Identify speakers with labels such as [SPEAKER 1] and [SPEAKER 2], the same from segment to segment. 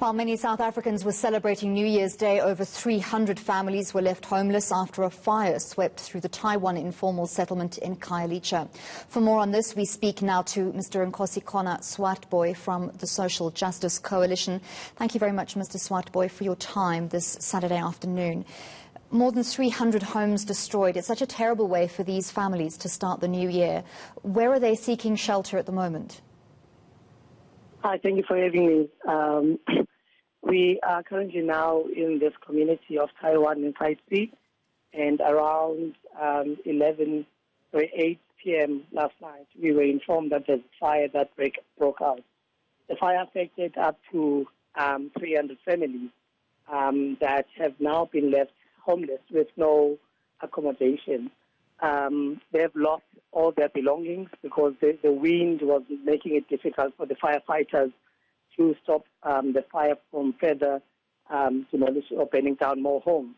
[SPEAKER 1] While many South Africans were celebrating New Year's Day, over 300 families were left homeless after a fire swept through the Taiwan informal settlement in Khayelitsha. For more on this, we speak now to Mr. Nkosikhona Swaartbooi from the Social Justice Coalition. Thank you very much, Mr. Swaartbooi, for your time this Saturday afternoon. More than 300 homes destroyed. It's such a terrible way for these families to start the new year. Where are they seeking shelter at the moment?
[SPEAKER 2] Hi, thank you for having me. We are currently now in this community of Taiwan in Site C, and around 8 p.m. last night, we were informed that there's a fire that broke out. The fire affected up to 300 families that have now been left homeless with no accommodation. They have lost all their belongings because the wind was making it difficult for the firefighters to stop the fire from further demolishing or burning down more homes.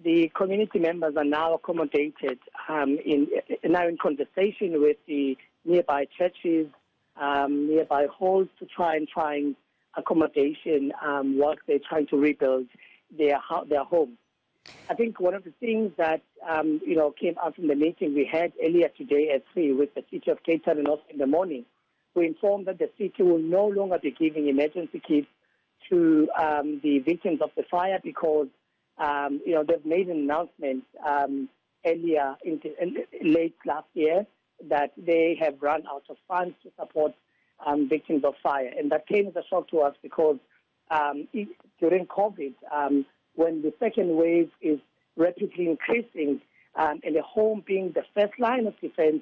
[SPEAKER 2] The community members are now accommodated in conversation with the nearby churches, nearby halls to try and find accommodation whilst they're trying to rebuild their homes. I think one of the things that came out from the meeting we had earlier today at 3 with the City of Cape Town and also in the morning, we informed that the city will no longer be giving emergency kits to the victims of the fire because they've made an announcement earlier late last year that they have run out of funds to support victims of fire, and that came as a shock to us because during COVID, when the second wave is rapidly increasing, and the home being the first line of defense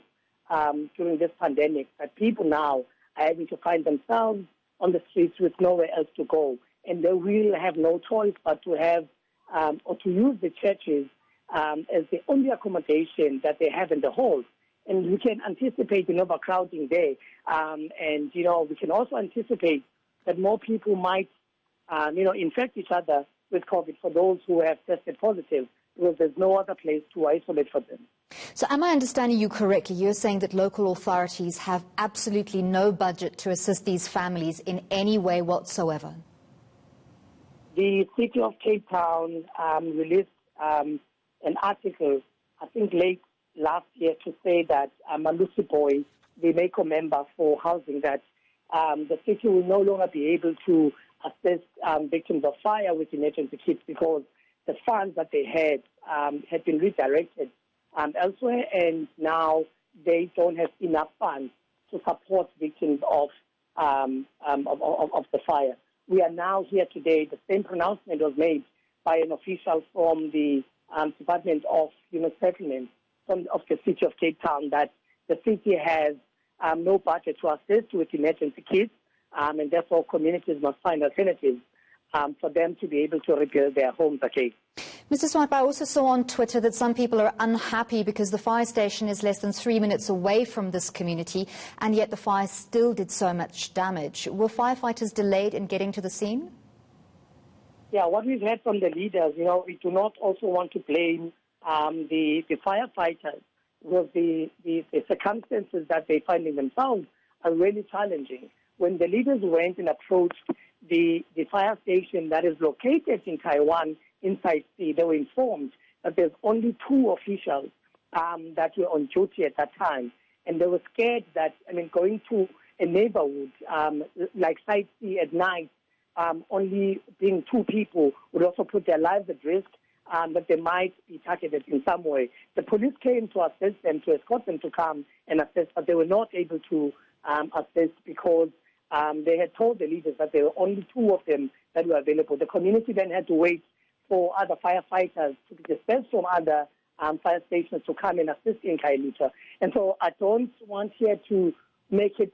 [SPEAKER 2] during this pandemic, that people now are having to find themselves on the streets with nowhere else to go. And they will have no choice but to have or to use the churches as the only accommodation that they have in the halls. And we can anticipate an overcrowding there. And we can also anticipate that more people might, infect each other with COVID for those who have tested positive, because there's no other place to isolate for them.
[SPEAKER 1] So am I understanding you correctly? You're saying that local authorities have absolutely no budget to assist these families in any way whatsoever?
[SPEAKER 2] The City of Cape Town released an article, I think late last year, to say that Nkosikhona, the MECO member for housing, that the city will no longer be able to assist victims of fire with emergency kits because the funds that they had been redirected elsewhere, and now they don't have enough funds to support victims of the fire. We are now here today. The same pronouncement was made by an official from the Department of Settlement of the City of Cape Town that the city has no budget to assist with emergency kits, and therefore communities must find alternatives for them to be able to rebuild their homes again.
[SPEAKER 1] Mr. Swaartbooi, I also saw on Twitter that some people are unhappy because the fire station is less than 3 minutes away from this community, and yet the fire still did so much damage. Were firefighters delayed in getting to the scene?
[SPEAKER 2] Yeah, what we've heard from the leaders, we do not also want to blame the firefighters, because the circumstances that they find in themselves are really challenging. When the leaders went and approached the fire station that is located in Taiwan, inside C, they were informed that there's only 2 officials that were on duty at that time. And they were scared that, going to a neighborhood like Site C at night, only being 2 people would also put their lives at risk, that they might be targeted in some way. The police came to assist them, to escort them to come and assist, but they were not able to assist because they had told the leaders that there were only 2 of them that were available. The community then had to wait for other firefighters to be dispersed from other fire stations to come and assist in Khayelitsha. And so I don't want here to make it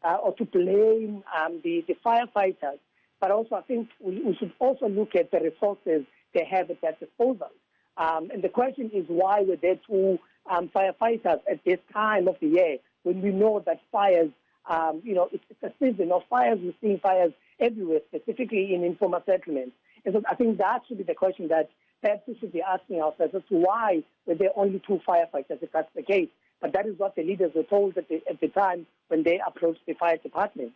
[SPEAKER 2] or to blame the firefighters, but also I think we should also look at the resources they have at their disposal. And the question is, why were there 2 firefighters at this time of the year when we know that fires, it's a season of fires. We're seeing fires everywhere, specifically in informal settlements. And so I think that should be the question that perhaps we should be asking ourselves as to why were there only 2 firefighters, if that's the case. But that is what the leaders were told at the time when they approached the fire department.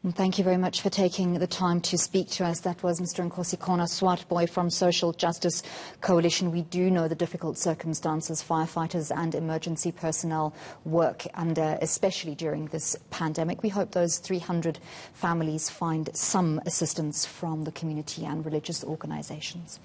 [SPEAKER 1] Well, thank you very much for taking the time to speak to us. That was Mr. Nkosikhona Swaartbooi from Social Justice Coalition. We do know the difficult circumstances firefighters and emergency personnel work under, especially during this pandemic. We hope those 300 families find some assistance from the community and religious organizations.